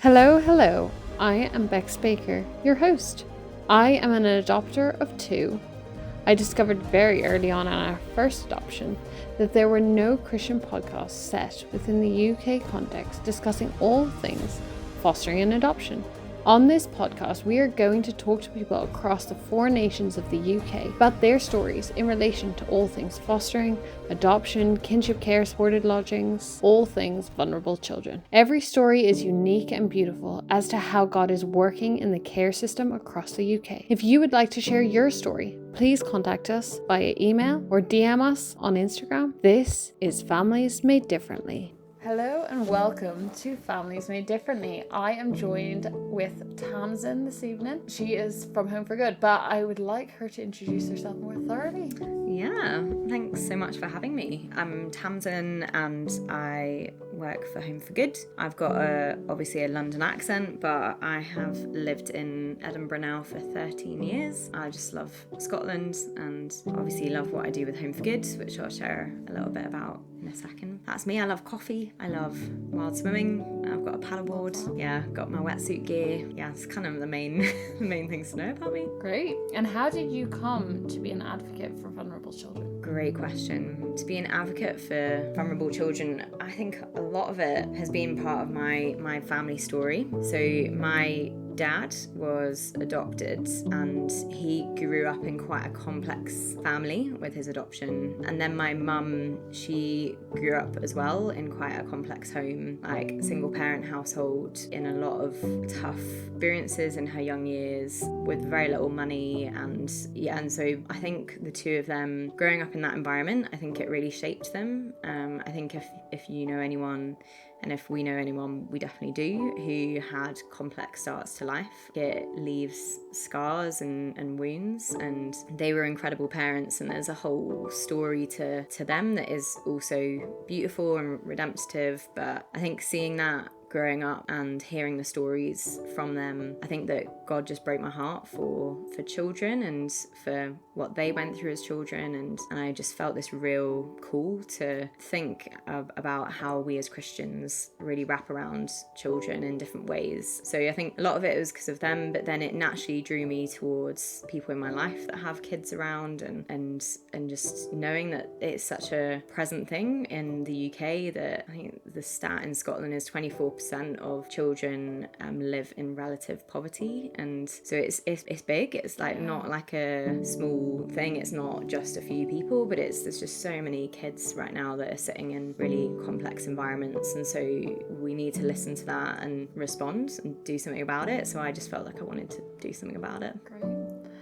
Hello, hello. I am Bex Baker, your host. I am an adopter of two. I discovered very early on in our first adoption that there were no Christian podcasts set within the UK context discussing all things fostering and adoption. On this podcast, we are going to talk to people across the 4 nations of the UK about their stories in relation to all things fostering, adoption, kinship care, supported lodgings, all things vulnerable children. Every story is unique and beautiful as to how God is working in the care system across the UK. If you would like to share your story, please contact us via email or DM us on Instagram. This is Families Made Differently. Hello and welcome to Families Made Differently. I am joined with Tamsyn this evening. She is from Home for Good, but I would like her to introduce herself more thoroughly. Yeah, thanks so much for having me. I'm Tamsyn and I work for Home for Good. I've got obviously a London accent, but I have lived in Edinburgh now for 13 years. I just love Scotland and obviously love what I do with Home for Good, which I'll share a little bit about in a second. That's me. I love coffee. I love wild swimming. I've got a paddleboard. Yeah, got my wetsuit gear. Yeah, it's kind of the main things to know about me. Great. And how did you come to be an advocate for vulnerable children? Great question. To be an advocate for vulnerable children, I think a lot of it has been part of my family story. So my dad was adopted and he grew up in quite a complex family with his adoption. And then my mum, she grew up as well in quite a complex home, like single parent household, in a lot of tough experiences in her young years with very little money. And so I think the two of them growing up in that environment, I think it really shaped them. I think if you know anyone, and if we know anyone, we definitely do, who had complex starts to life, it leaves scars and wounds. And they were incredible parents, and there's a whole story to them that is also beautiful and redemptive. But I think seeing that growing up and hearing the stories from them, I think that God just broke my heart for children and for what they went through as children, and I just felt this real call to think about how we as Christians really wrap around children in different ways. So I think a lot of it was because of them, but then it naturally drew me towards people in my life that have kids around, and just knowing that it's such a present thing in the UK. That I think the stat in Scotland is 24% of children live in relative poverty, and so it's big. It's like not like a small thing. It's not just a few people, but there's just so many kids right now that are sitting in really complex environments, and so we need to listen to that and respond and do something about it. So I just felt like I wanted to do something about it. Great.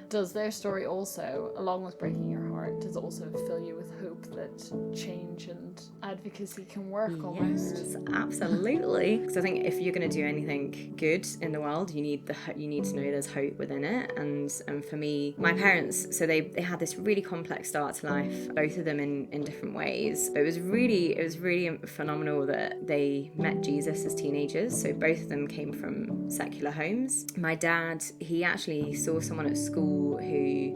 Does their story also, along with breaking your heart, does it also fill you with hope that change and advocacy can work almost? Yes, absolutely. Because I think if you're going to do anything good in the world, you need to know there's hope within it. And for me, my parents, so they had this really complex start to life, both of them in different ways. But it was really phenomenal that they met Jesus as teenagers. So both of them came from secular homes. My dad, he actually saw someone at school who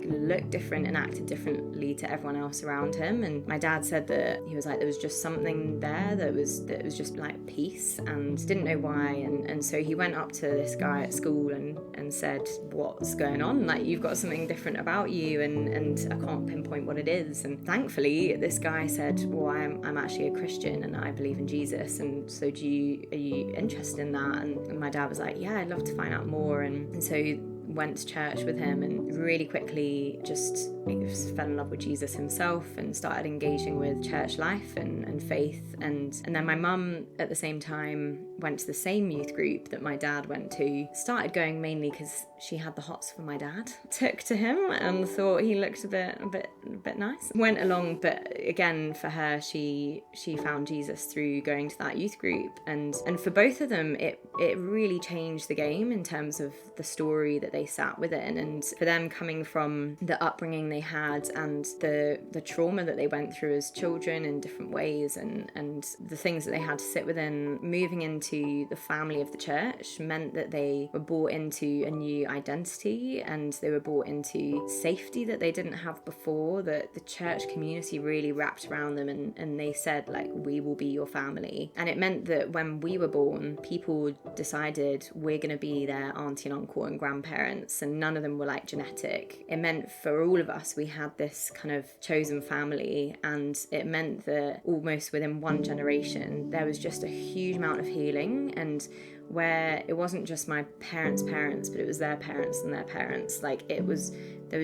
looked different and acted differently to everyone else around him, and my dad said that he was like, there was just something there that was just like peace, and didn't know why, and so he went up to this guy at school and said, what's going on, like you've got something different about you, and I can't pinpoint what it is. And thankfully this guy said, well, I'm actually a Christian and I believe in Jesus, and so are you interested in that? And my dad was like, yeah, I'd love to find out more. And so went to church with him and really quickly just fell in love with Jesus himself and started engaging with church life and faith. And then my mum at the same time went to the same youth group that my dad went to, started going mainly because she had the hots for my dad, took to him and thought he looked a bit nice, went along. But again, for her, she found Jesus through going to that youth group, and for both of them it really changed the game in terms of the story that they sat within. And for them, coming from the upbringing they had and the trauma that they went through as children in different ways, and the things that they had to sit within, moving into the family of the church meant that they were brought into a new identity, and they were brought into safety that they didn't have before, that the church community really wrapped around them, and they said, like, we will be your family. And it meant that when we were born, people decided we're going to be their auntie and uncle and grandparents, and none of them were like genetic. It meant for all of us, we had this kind of chosen family, and it meant that almost within one generation there was just a huge amount of healing, and where it wasn't just my parents' parents, but it was their parents and their parents. Like, there was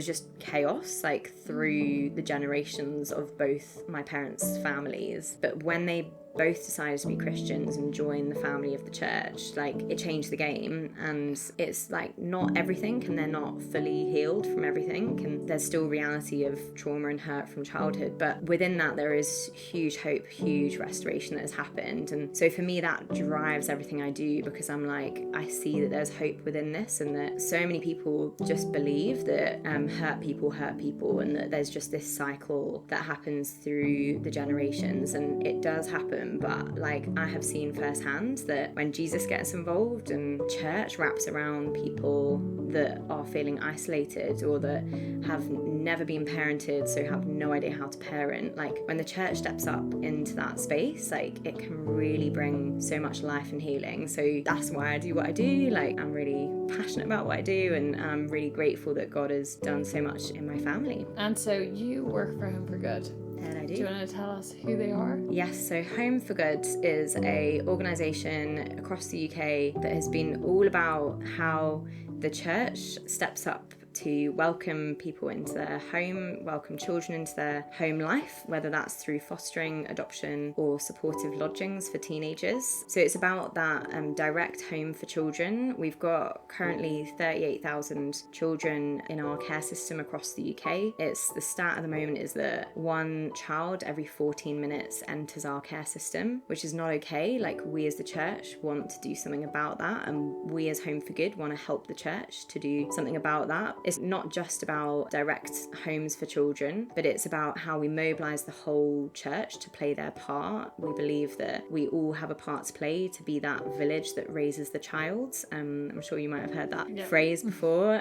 just chaos, like, through the generations of both my parents' families. But when they both decided to be Christians and join the family of the church, like, it changed the game. And it's like, not everything, and they're not fully healed from everything, and there's still reality of trauma and hurt from childhood, but within that there is huge hope, huge restoration that has happened. And so for me, that drives everything I do, because I'm like, I see that there's hope within this, and that so many people just believe that hurt people, and that there's just this cycle that happens through the generations. And it does happen, but like, I have seen firsthand that when Jesus gets involved and church wraps around people that are feeling isolated or that have never been parented, so have no idea how to parent, like, when the church steps up into that space, like, it can really bring so much life and healing. So that's why I do what I do. Like, I'm really passionate about what I do, and I'm really grateful that God has done so much in my family. And so you work for Home for Good. And I do. Do you want to tell us who they are? Yes, so Home for Good is a organisation across the UK that has been all about how the church steps up to welcome people into their home, welcome children into their home life, whether that's through fostering, adoption, or supportive lodgings for teenagers. So it's about that direct home for children. We've got currently 38,000 children in our care system across the UK. It's the stat at the moment is that one child every 14 minutes enters our care system, which is not okay. Like, we as the church want to do something about that, and we as Home for Good want to help the church to do something about that. It's not just about direct homes for children, but it's about how we mobilise the whole church to play their part. We believe that we all have a part to play to be that village that raises the child. I'm sure you might have heard that phrase before.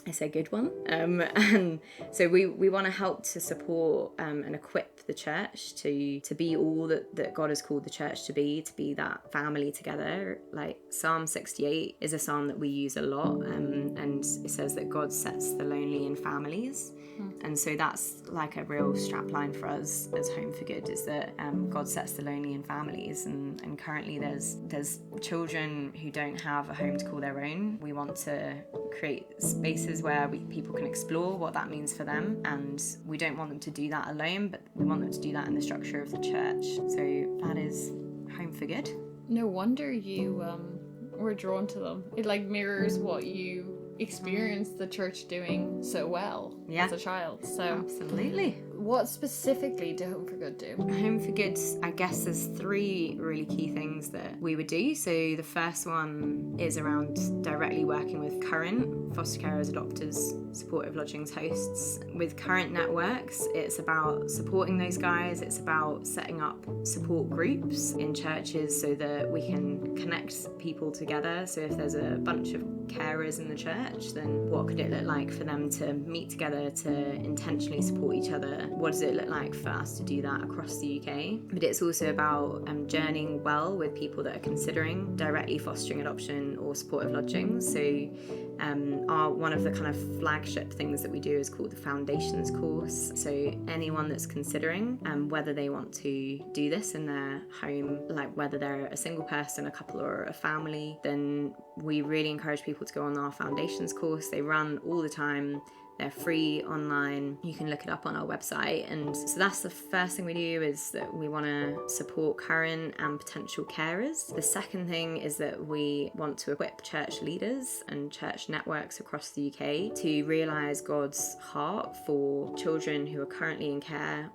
It's a good one. And so we want to help to support and equip the church to be all that God has called the church to be that family together. Like, Psalm 68 is a psalm that we use a lot, and it says that God sets the lonely in families. And so that's like a real strapline for us as Home for Good, is that God sets the lonely in families, and currently there's children who don't have a home to call their own. We want to create spaces where people can explore what that means for them, and we don't want them to do that alone, but we want them to do that in the structure of the church. So that is Home for Good. No wonder you were drawn to them. It like mirrors what you experienced the church doing so well as a child. So absolutely. What specifically do Home for Good do? Home for Good, I guess there's three really key things that we would do. So the first one is around directly working with current foster carers, adopters, supportive lodgings hosts. With current networks, it's about supporting those guys. It's about setting up support groups in churches so that we can connect people together. So if there's a bunch of carers in the church, then what could it look like for them to meet together to intentionally support each other? What does it look like for us to do that across the UK? But it's also about journeying well with people that are considering directly fostering, adoption, or supportive lodgings. So one of the kind of flagship things that we do is called the Foundations course. So anyone that's considering whether they want to do this in their home, like whether they're a single person, a couple, or a family, then we really encourage people to go on our Foundations course. They run all the time. They're free online. You can look it up on our website. And so that's the first thing we do, is that we want to support current and potential carers. The second thing is that we want to equip church leaders and church networks across the UK to realise God's heart for children who are currently in care,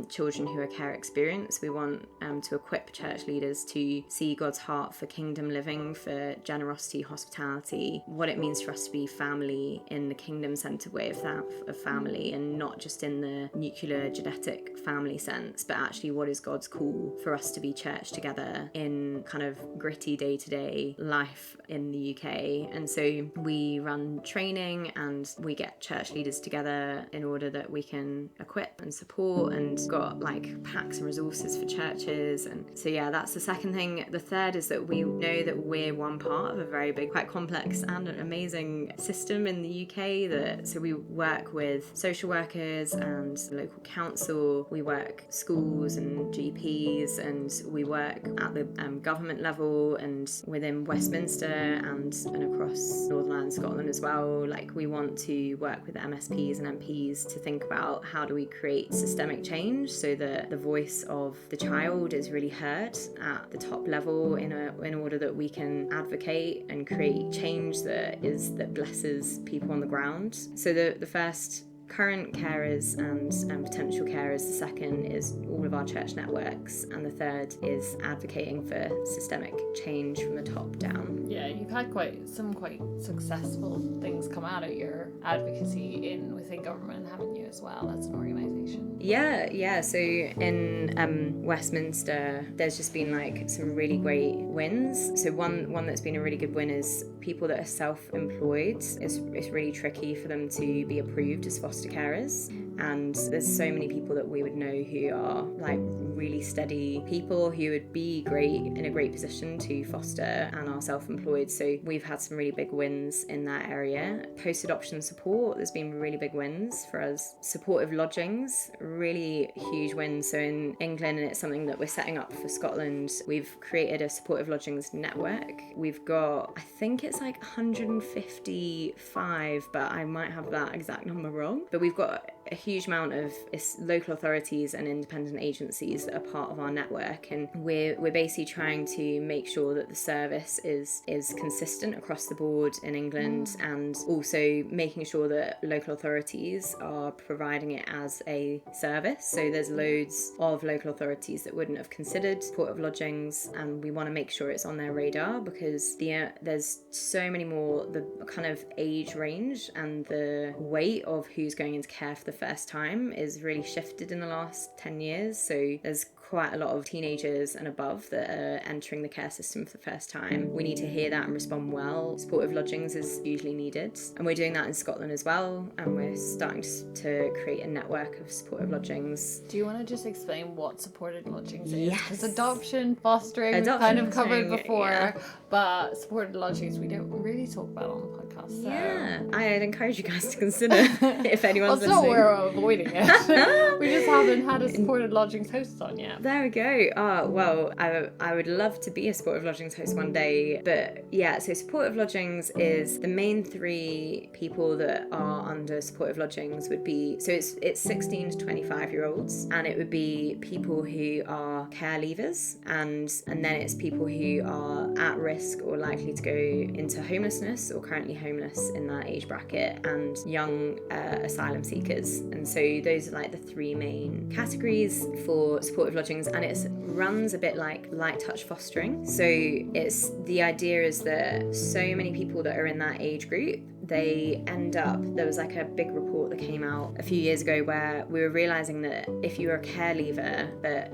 children who are care experienced. We want to equip church leaders to see God's heart for kingdom living, for generosity, hospitality, what it means for us to be family in the kingdom-centred way of family, and not just in the nuclear genetic family sense, but actually what is God's call for us to be church together in kind of gritty day-to-day life in the UK. And so we run training and we get church leaders together in order that we can equip and support, and got like packs and resources for churches. And so yeah, that's the second thing. The third is that we know that we're one part of a very big, quite complex and an amazing system in the UK. So we work with social workers and local council, we work schools and GPs, and we work at the government level and within Westminster and across Northern Ireland, Scotland as well. Like, we want to work with MSPs and MPs to think about how do we create systemic change so that the voice of the child is really heard at the top level in order that we can advocate and create change that blesses people on the ground. So the first, current carers and potential carers. The second is all of our church networks, and the third is advocating for systemic change from the top down. Yeah, you've had some quite successful things come out of your advocacy within government, haven't you, as well, as an organisation? Yeah. So in Westminster, there's just been like some really great wins. So one that's been a really good win is people that are self-employed. It's really tricky for them to be approved as foster carers, and there's so many people that we would know who are like really steady people who would be in a great position to foster and are self-employed. So we've had some really big wins in that area. Post-adoption support, there's been really big wins for us. Supportive lodgings, really huge wins. So in England, and it's something that we're setting up for Scotland, we've created a supportive lodgings network. We've got, I think it's like 155, but I might have that exact number wrong. But we've got a huge amount of local authorities and independent agencies that are part of our network, and we're basically trying to make sure that the service is consistent across the board in England, and also making sure that local authorities are providing it as a service. So there's loads of local authorities that wouldn't have considered supportive lodgings, and we want to make sure it's on their radar, because there's so many more. The kind of age range and the weight of who's going into care for the first time is really shifted in the last 10 years. So there's quite a lot of teenagers and above that are entering the care system for the first time. We need to hear that and respond well. Supportive lodgings is usually needed, and we're doing that in Scotland as well, and we're starting to create a network of supportive lodgings. Do you want to just explain what supported lodgings is? Yes. Because adoption, fostering, we've kind of covered before, yeah. But supported lodgings we don't really talk about on the podcast. So. Yeah, I'd encourage you guys to consider if anyone's listening. Well, it's not we're avoiding it. We just haven't had a supported lodgings host on yet. There we go. Well, I would love to be a supportive lodgings host one day. But yeah, so supportive lodgings is the main three people that are under supportive lodgings would be, so it's 16 to 25 year olds, and it would be people who are care leavers, and then it's people who are at risk or likely to go into homelessness or currently homeless in that age bracket, and young asylum seekers. And so those are like the three main categories for supportive lodgings, and it runs a bit like light touch fostering. So it's, the idea is that so many people that are in that age group, they end up, there was like a big report that came out a few years ago where we were realizing that if you're a care leaver, but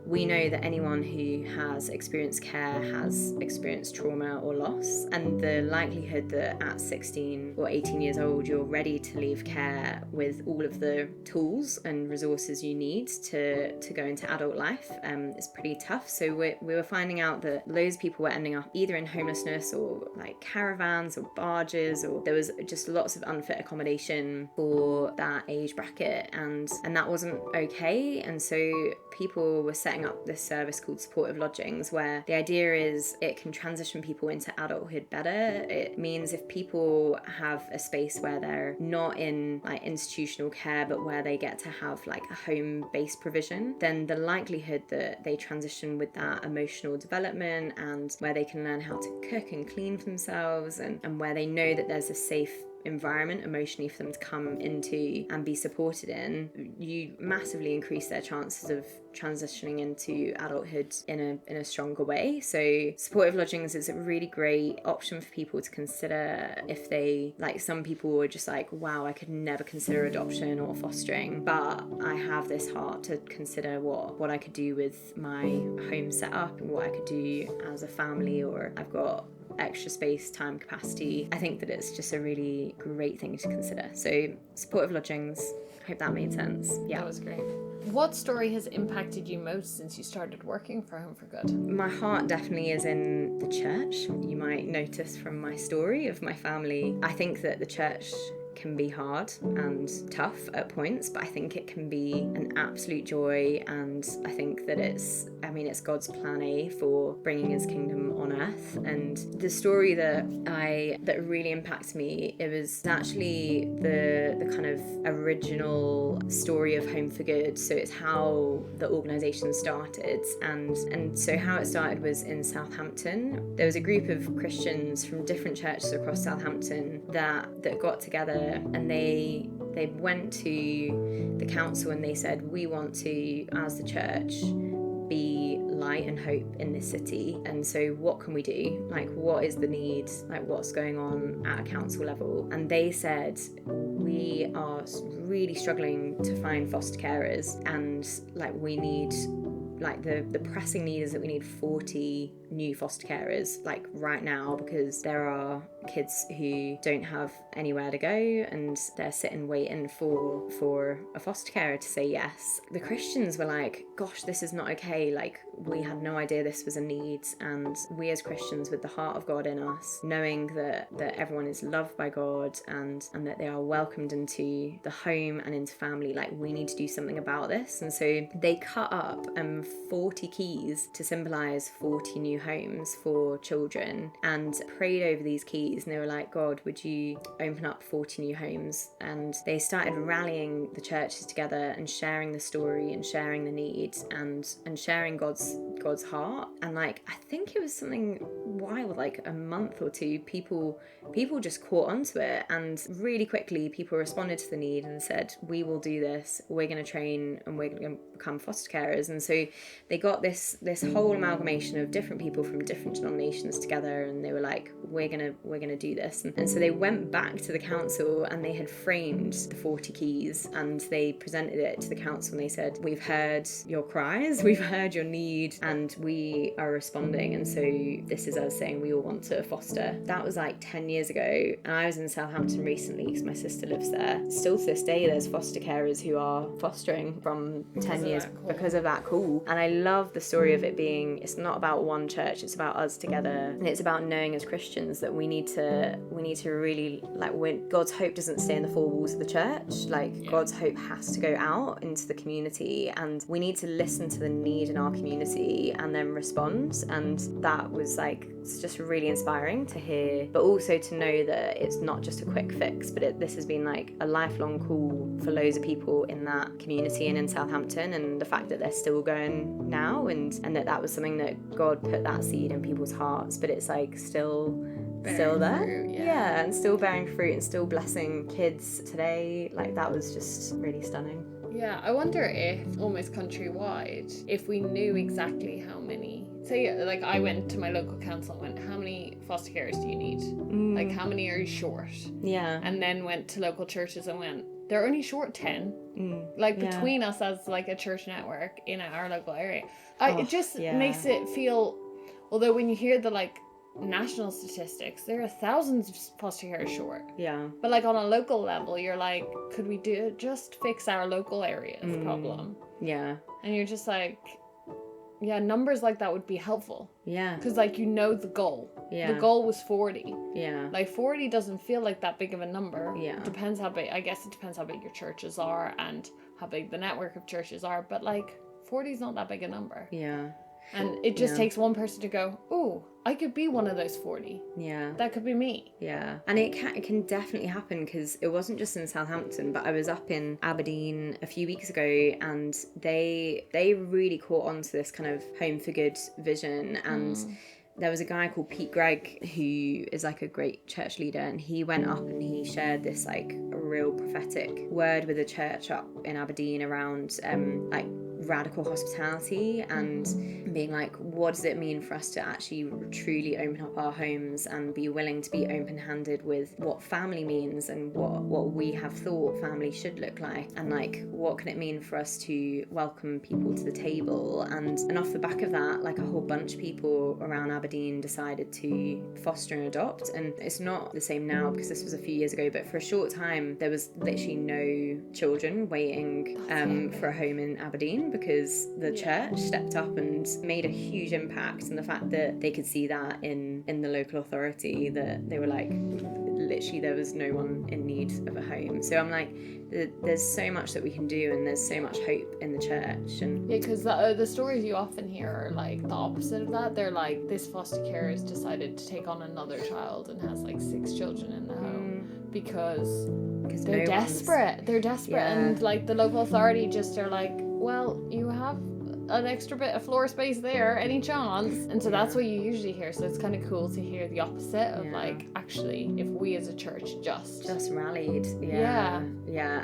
we know that anyone who has experienced care has experienced trauma or loss, and the likelihood that at 16 or 18 years old you're ready to leave care with all of the tools and resources you need to go into adult life is pretty tough. So we were finding out that loads of people were ending up either in homelessness or like caravans or barges, or there was just lots of unfit accommodation for that age bracket, and that wasn't okay. And so people were setting setting up this service called Supportive Lodgings, where the idea is it can transition people into adulthood better. It means if people have a space where they're not in like institutional care, but where they get to have like a home-based provision, then the likelihood that they transition with that emotional development, and where they can learn how to cook and clean for themselves, and where they know that there's a safe environment emotionally for them to come into and be supported in, you massively increase their chances of transitioning into adulthood in a stronger way. So supportive lodgings is a really great option for people to consider if they, like, some people are just like, wow, I could never consider adoption or fostering, but I have this heart to consider what I could do with my home setup and what I could do as a family, or I've got extra space, time, capacity. I think that it's just a really great thing to consider. So supportive lodgings, hope that made sense. Yeah, that was great. What story has impacted you most since you started working for Home for Good? My heart definitely is in the church. You might notice from my story of my family, I think that the church can be hard and tough at points, but I think it can be an absolute joy, and I think that it's God's plan A for bringing his kingdom on earth. And the story that really impacts me, it was actually the kind of original story of Home for Good. So it's how the organisation started, and so how it started was in Southampton. There was a group of Christians from different churches across Southampton that got together, and they went to the council and they said, we want to, as the church, be light and hope in this city, and so what can we do? Like, what is the need? Like, what's going on at a council level? And they said, we are really struggling to find foster carers, and like, we need, like, the pressing need is that we need 40 new foster carers, like, right now, because there are kids who don't have anywhere to go and they're sitting waiting for a foster carer to say yes. The Christians were like, gosh, this is not okay. Like, we had no idea this was a need, and we as Christians, with the heart of God in us, knowing that everyone is loved by God and that they are welcomed into the home and into family, like, we need to do something about this. And so they cut up 40 keys to symbolize 40 new homes for children, and prayed over these keys, and they were like, God, would you open up 40 new homes? And they started rallying the churches together and sharing the story and sharing the need and sharing God's heart. And like, I think it was something wild, like a month or two, people just caught onto it, and really quickly people responded to the need and said, we will do this, we're going to train and we're going to become foster carers. And so they got this whole amalgamation of different people from different denominations together, and they were like, we're gonna do this. And so they went back to the council, and they had framed the 40 keys, and they presented it to the council, and they said, we've heard your cries, we've heard your need, and we are responding, and so this is us saying we all want to foster. That was like 10 years ago, and I was in Southampton recently because my sister lives there. Still to this day, there's foster carers who are fostering from 10 years because of that call. And I love the story of it being, it's not about one church, it's about us together, and it's about knowing as Christians that we need to really, like, when God's hope doesn't stay in the four walls of the church, like, God's hope has to go out into the community, and we need to listen to the need in our community and then respond. And that was like, it's just really inspiring to hear, but also to know that it's not just a quick fix, but this has been like a lifelong call for loads of people in that community and in Southampton, and the fact that they're still going now, and that was something that God put that seed in people's hearts, but it's like still there fruit, and still bearing fruit and still blessing kids today. Like, that was just really stunning. Yeah, I wonder if almost countrywide, if we knew exactly how many, say, like, I went to my local council and went, how many foster carers do you need? Like, how many are you short? Yeah. And then went to local churches and went, they're only short 10. Like, between us as like a church network in our local area. It just makes it feel, although when you hear the like national statistics, there are thousands of foster carers short. Yeah. But like on a local level, you're like, could we just fix our local area's problem? Yeah. And you're just like, yeah, numbers like that would be helpful. Yeah. Because like, the goal. Yeah. The goal was 40. Yeah. Like 40 doesn't feel like that big of a number. Yeah. It depends how big, I guess it depends how big your churches are and how big the network of churches are. But like 40 is not that big a number. Yeah. And it just takes one person to go, oh, I could be one of those 40. Yeah. That could be me. Yeah. And it can definitely happen, because it wasn't just in Southampton, but I was up in Aberdeen a few weeks ago, and they really caught on to this kind of home for good vision. And there was a guy called Pete Gregg, who is like a great church leader, and he went up and he shared this like real prophetic word with a church up in Aberdeen around like radical hospitality, and being like, what does it mean for us to actually truly open up our homes and be willing to be open-handed with what family means and what we have thought family should look like, and like what can it mean for us to welcome people to the table. And off the back of that, like a whole bunch of people around Aberdeen decided to foster and adopt. And it's not the same now, because this was a few years ago, but for a short time there was literally no children waiting for a home in Aberdeen, because the church stepped up and made a huge impact. And the fact that they could see that in the local authority, that they were like, literally there was no one in need of a home. So I'm like, there's so much that we can do, and there's so much hope in the church. And yeah, because the stories you often hear are like the opposite of that. They're like, this foster care has decided to take on another child and has like 6 children in the home because they're desperate. They're desperate, and like the local authority just are like, well, you have an extra bit of floor space there, any chance? And so that's what you usually hear. So it's kind of cool to hear the opposite of like, actually, if we as a church just rallied. Yeah.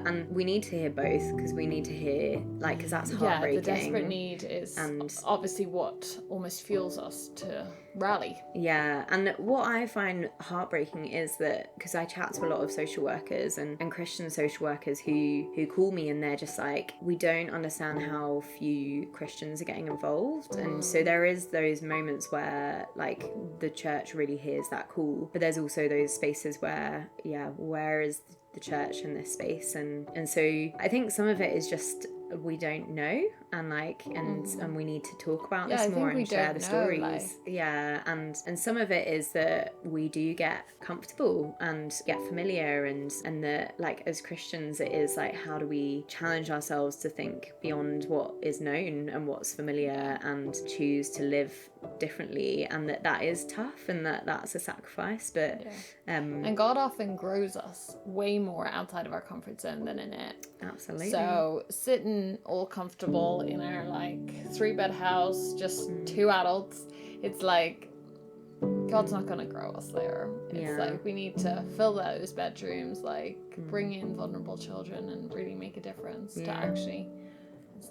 And we need to hear both, because we need to hear, like, because that's heartbreaking. The desperate need is obviously what almost fuels us to rally. Yeah, and what I find heartbreaking is that, because I chat to a lot of social workers and Christian social workers who call me, and they're just like, we don't understand how few Christians are getting involved. And so there is those moments where like the church really hears that call, but there's also those spaces where where is the church in this space? And so I think some of it is just we don't know, and like and we need to talk about this more and share the stories. And some of it is that we do get comfortable and get familiar, and that like as Christians it is like, how do we challenge ourselves to think beyond what is known and what's familiar, and choose to live differently, and that is tough, and that's a sacrifice, but and God often grows us way more outside of our comfort zone than in it. Absolutely. So sitting all comfortable in our like 3-bed house, just 2 adults, it's like God's not going to grow us there. It's like we need to fill those bedrooms, like bring in vulnerable children and really make a difference to actually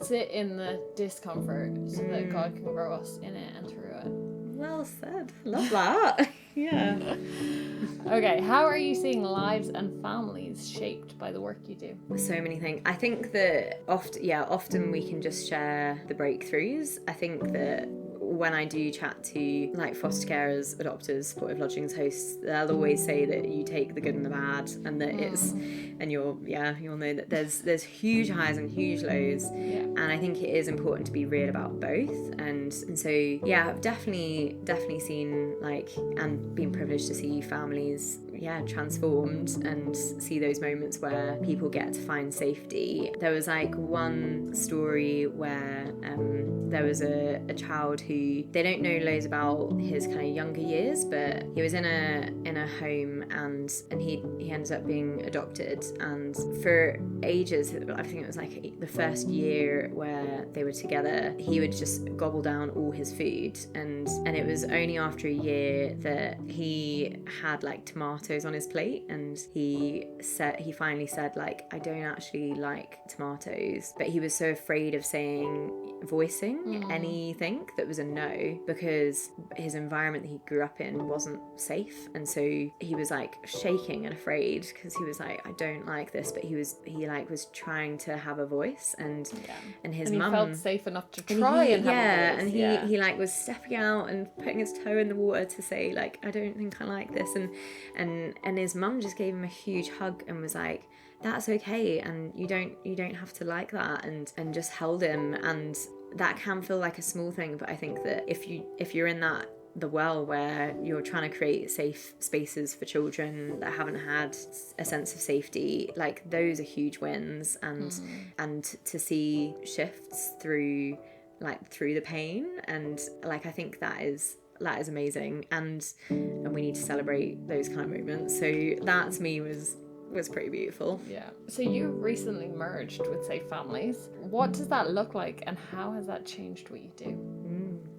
sit in the discomfort so that God can grow us in it and through it. Well said. Love that. Yeah. Okay, how are you seeing lives and families shaped by the work you do? So many things. I think that often we can just share the breakthroughs. I think that when I do chat to like foster carers, adopters, supportive lodgings hosts, they'll always say that you take the good and the bad, and that you'll know that there's huge highs and huge lows. And I think it is important to be real about both. And so I've definitely seen like, and been privileged to see families transformed, and see those moments where people get to find safety. There was like one story where there was a child who, they don't know loads about his kind of younger years, but he was in a home, and he ended up being adopted. And for ages, I think it was like the first year where they were together, he would just gobble down all his food, and it was only after a year that he had like tomatoes on his plate, and he finally said like, I don't actually like tomatoes, but he was so afraid of voicing anything that was a no, because his environment that he grew up in wasn't safe. And so he was like shaking and afraid, because he was like, I don't like this, but he was trying to have a voice, and his mum felt safe enough to try and have a voice. And he like was stepping out and putting his toe in the water to say like, I don't think I like this, and his mum just gave him a huge hug and was like, that's okay, and you don't have to like that, and just held him. And that can feel like a small thing, but I think that if you're in that the well where you're trying to create safe spaces for children that haven't had a sense of safety, like those are huge wins. And to see shifts through the pain, and like I think that is amazing, and we need to celebrate those kind of moments. So that to me was pretty beautiful. Yeah. So you recently merged with Safe Families. What does that look like, and how has that changed what you do?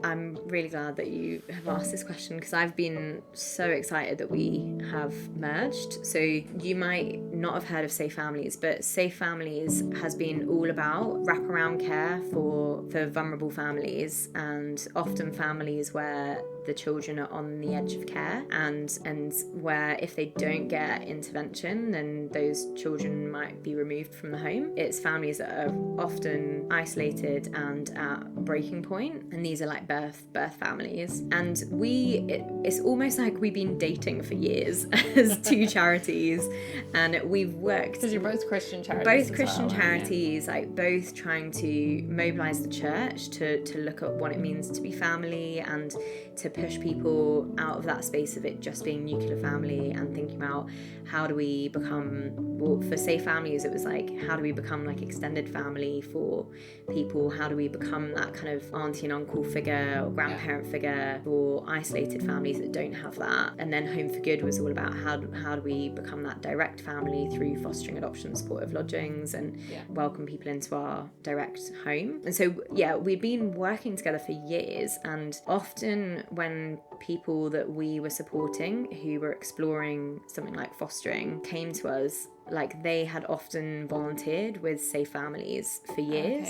I'm really glad that you have asked this question, because I've been so excited that we have merged. So you might not have heard of Safe Families, but Safe Families has been all about wraparound care for vulnerable families, and often families where the children are on the edge of care, and where if they don't get intervention, then those children might be removed from the home. It's families that are often isolated and at breaking point, and these are like birth families. And it's almost like we've been dating for years as two charities, and we've worked, because you're both Christian charities. Charities, like both trying to mobilize the church to look at what it means to be family, and to push people out of that space of it just being nuclear family, and thinking about how do we become, well, for Safe Families it was like, how do we become like extended family for people, how do we become that kind of auntie and uncle figure or grandparent figure for isolated families that don't have that. And then Home for Good was all about how do we become that direct family through fostering, adoption, supportive lodgings, and welcome people into our direct home. And so we've been working together for years, and often when people that we were supporting who were exploring something like fostering came to us, like they had often volunteered with Safe Families for years.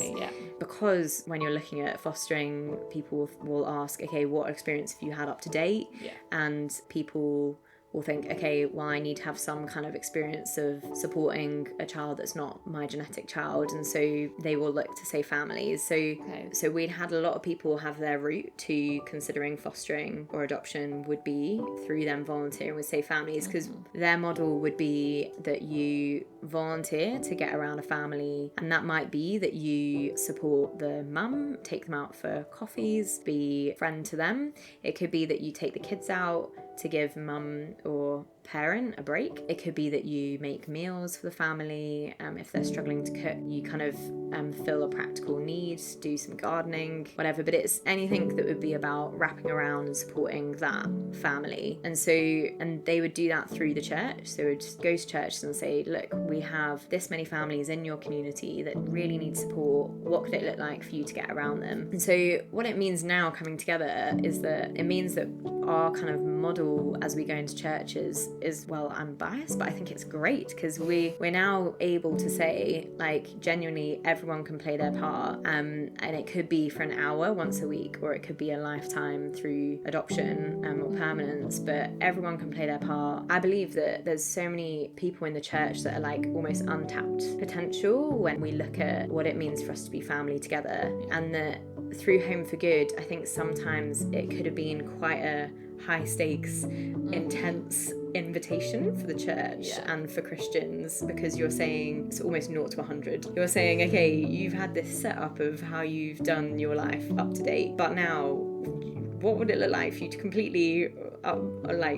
Because when you're looking at fostering, people will ask, okay, what experience have you had up to date? And people will think, okay, well, I need to have some kind of experience of supporting a child that's not my genetic child, and so they will look to Safe Families. So we'd had a lot of people have their route to considering fostering or adoption would be through them volunteering with Safe Families, because their model would be that you volunteer to get around a family, and that might be that you support the mum, take them out for coffees, be a friend to them. It could be that you take the kids out to give mum or parent a break. It could be that you make meals for the family. If they're struggling to cook, you kind of fill a practical need, do some gardening, whatever. But it's anything that would be about wrapping around and supporting that family. And they would do that through the church. So they would just go to church and say, look, we have this many families in your community that really need support. What could it look like for you to get around them? And so what it means now coming together is that it means that our kind of model as we go into churches is, well, I'm biased, but I think it's great, because we're now able to say, like, genuinely everyone can play their part, and it could be for an hour once a week, or it could be a lifetime through adoption or permanence, but everyone can play their part. I believe that there's so many people in the church that are like almost untapped potential when we look at what it means for us to be family together, and that through Home for Good, I think sometimes it could have been quite a high stakes, intense invitation for the church and for Christians, because you're saying it's almost 0 to 100. You're saying, okay, you've had this setup of how you've done your life up to date, but now what would it look like for you to completely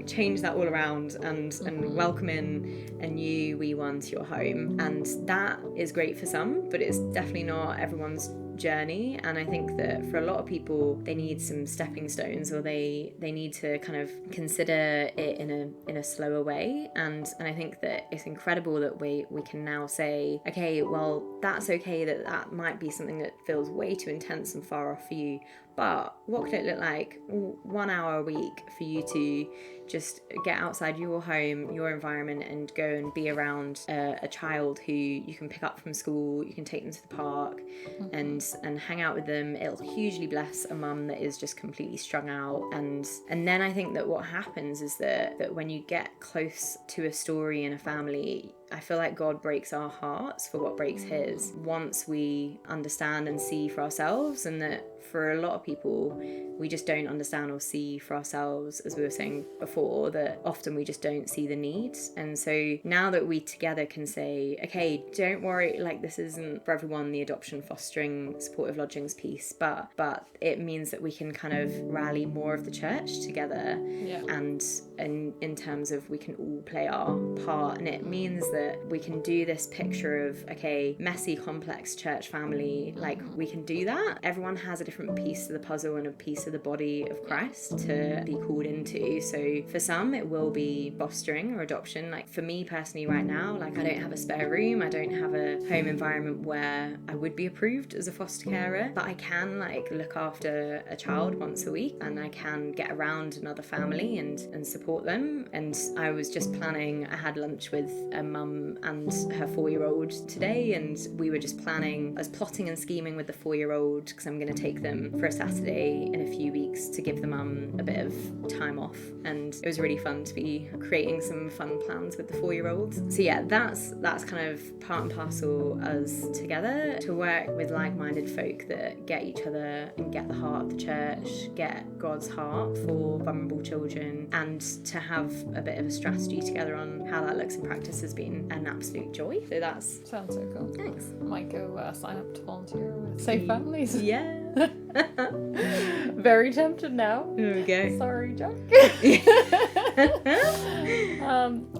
change that all around and welcome in a new wee one to your home? And that is great for some, but it's definitely not everyone's journey. And I think that for a lot of people, they need some stepping stones, or they need to kind of consider it in a slower way. And I think that it's incredible that we can now say, okay, well, that's okay, that might be something that feels way too intense and far off for you, but what could it look like 1 hour a week for you to just get outside your home, your environment, and go and be around a child who you can pick up from school, you can take them to the park and hang out with them. It'll hugely bless a mum that is just completely strung out. And then I think that what happens is that when you get close to a story in a family, I feel like God breaks our hearts for what breaks his once we understand and see for ourselves, and that for a lot of people we just don't understand or see for ourselves, as we were saying before, that often we just don't see the need. And so now that we together can say, okay, don't worry, like this isn't for everyone, the adoption, fostering, supportive lodgings piece, but it means that we can kind of rally more of the church together, and in terms of we can all play our part. And it means that we can do this picture of, okay, messy, complex church family, like we can do that. Everyone has a different piece of the puzzle and a piece of the body of Christ to be called into. So for some it will be fostering or adoption. Like for me personally right now, like I don't have a spare room, I don't have a home environment where I would be approved as a foster carer, but I can like look after a child once a week, and I can get around another family and support them. And I was just planning, I had lunch with a mum and her 4-year-old today, and we were just planning, I was plotting and scheming with the 4-year-old, because I'm going to take them for a Saturday in a few weeks to give the mum a bit of time off. And it was really fun to be creating some fun plans with the 4-year-old. So yeah, that's kind of part and parcel us together to work with like-minded folk that get each other and get the heart of the church, get God's heart for vulnerable children, and to have a bit of a strategy together on how that looks in practice has been an absolute joy. So that's... Sounds so cool. Thanks. Might go sign up to volunteer with Safe Families. Yeah. Very tempted now. There we go. Sorry, Jack.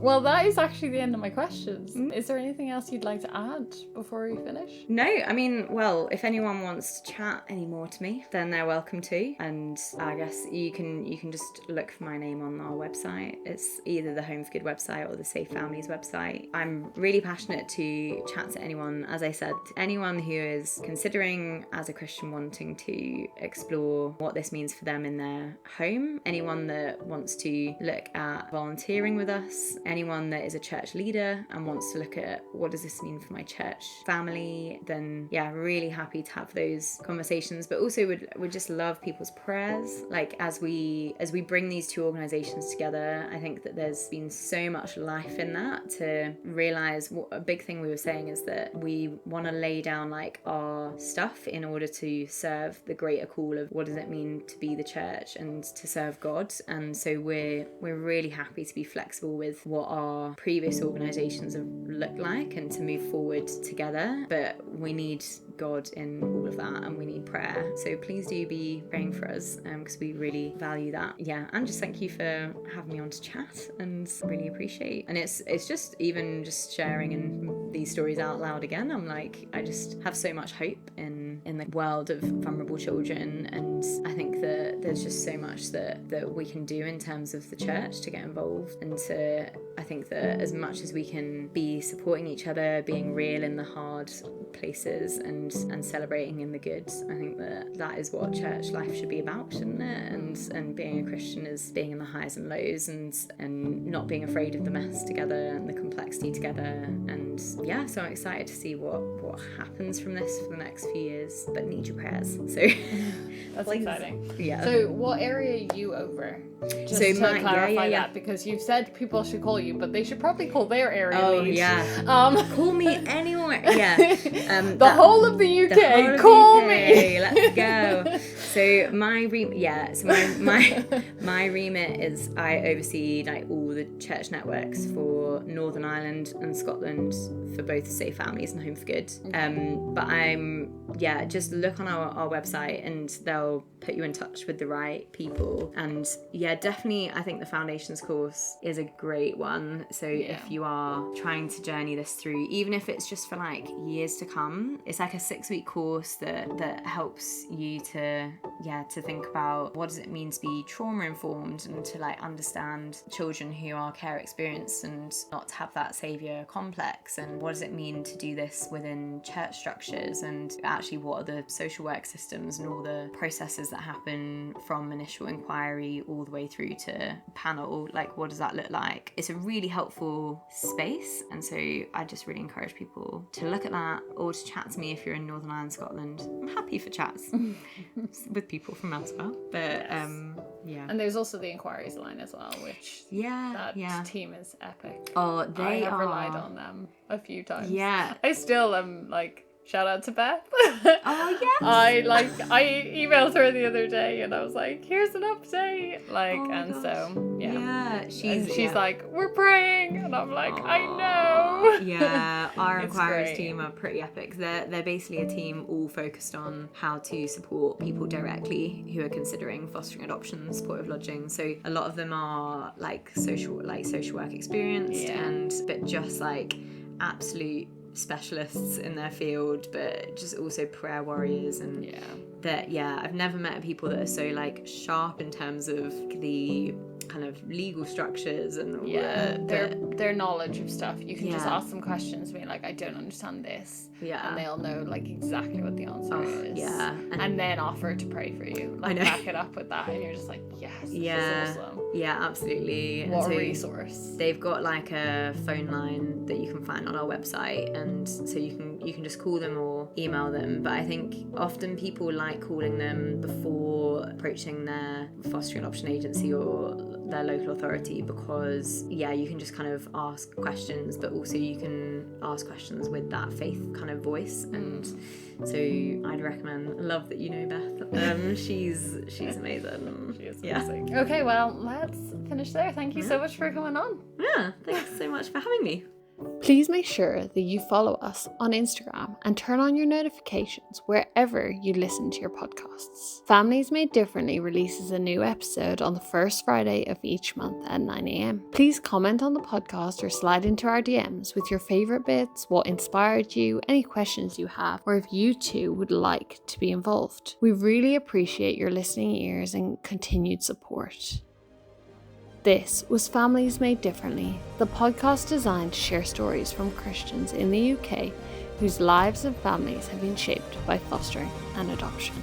Well, that is actually the end of my questions. Is there anything else you'd like to add before we finish? No, I mean, well, if anyone wants to chat any more to me, then they're welcome to. And I guess you can just look for my name on our website. It's either the Home for Good website or the Safe Families website. I'm really passionate to chat to anyone, as I said, anyone who is considering as a Christian wanting to explore what this means for them in their home, anyone that wants to look at volunteering with us, anyone that is a church leader and wants to look at what does this mean for my church family, then yeah, really happy to have those conversations. But also would just love people's prayers. Like as we bring these two organizations together, I think that there's been so much life in that, to realize what a big thing we were saying is that we want to lay down like our stuff in order to serve the greater call of what does it mean to be the church and to serve God. And so we're really happy to be flexible with what our previous organizations have looked like and to move forward together. But we need God in all of that, and we need prayer. So please do be praying for us, because we really value that. Yeah, and just thank you for having me on to chat, and really appreciate. And it's just even just sharing in these stories out loud again, I'm like, I just have so much hope in the world of vulnerable children. And I think that there's just so much that we can do in terms of the church to get involved, and to, I think that as much as we can be supporting each other, being real in the hard places and celebrating in the good, I think that is what church life should be about, shouldn't it? And being a Christian is being in the highs and lows, and not being afraid of the mess together and the complexity together. And yeah, so I'm excited to see what happens from this for the next few years, but need your prayers. So that's exciting. Yeah. So what area are you over? Just so to clarify that, because you've said people should call you, but they should probably call their area lead. Yeah. Call me anywhere. Yeah. The whole of the UK. Call me. Let's go. So my remit is I oversee like all the church networks for Northern Ireland and Scotland for both Safe Families and Home for Good. But just look on our website and they'll put you in touch with the right people. And yeah, definitely I think the Foundations course is a great one. So if you are trying to journey this through, even if it's just for like years to come, it's like a 6-week course that helps you to think about what does it mean to be trauma informed, and to like understand children who are care experienced and not to have that saviour complex, and what does it mean to do this within church structures, and actually what are the social work systems and all the processes that happen from initial inquiry all the way through to panel, like what does that look like? It's a really helpful space, and so I just really encourage people to look at that, or to chat to me if you're in Northern Ireland, Scotland. I'm happy for chats with people from elsewhere, but And there's also the inquiries line as well, which that team is epic. Oh, I have relied on them a few times. Yeah. I still am like, shout out to Beth. Oh, yes. I emailed her the other day and I was like, here's an update. Like, she's like, we're praying. And I'm like, I know. Yeah, our It's inquiries great. team are pretty epic. They're basically a team all focused on how to support people directly who are considering fostering, adoption, supportive lodging. So a lot of them are like social work experienced, but just like absolute specialists in their field, but just also prayer warriors. And I've never met people that are so like sharp in terms of the kind of legal structures and their knowledge of stuff. You can just ask them questions being like, I don't understand this, and they'll know like exactly what the answer is, and then offer to pray for you, like back it up with that, and you're just like, yes, this is awesome. Absolutely. What a resource. They've got like a phone line that you can find on our website, and so you can just call them or email them, but I think often people like calling them before approaching their foster adoption agency or their local authority, because you can just kind of ask questions, but also you can ask questions with that faith kind of voice. And so I'd recommend, love that you know Beth. She's amazing. She is amazing. Okay, well, let's finish there. Thank you so much for coming on. Thanks so much for having me. Please make sure that you follow us on Instagram and turn on your notifications wherever you listen to your podcasts. Families Made Differently releases a new episode on the first Friday of each month at 9 a.m. Please comment on the podcast or slide into our DMs with your favourite bits, what inspired you, any questions you have, or if you too would like to be involved. We really appreciate your listening ears and continued support. This was Families Made Differently, the podcast designed to share stories from Christians in the UK whose lives and families have been shaped by fostering and adoption.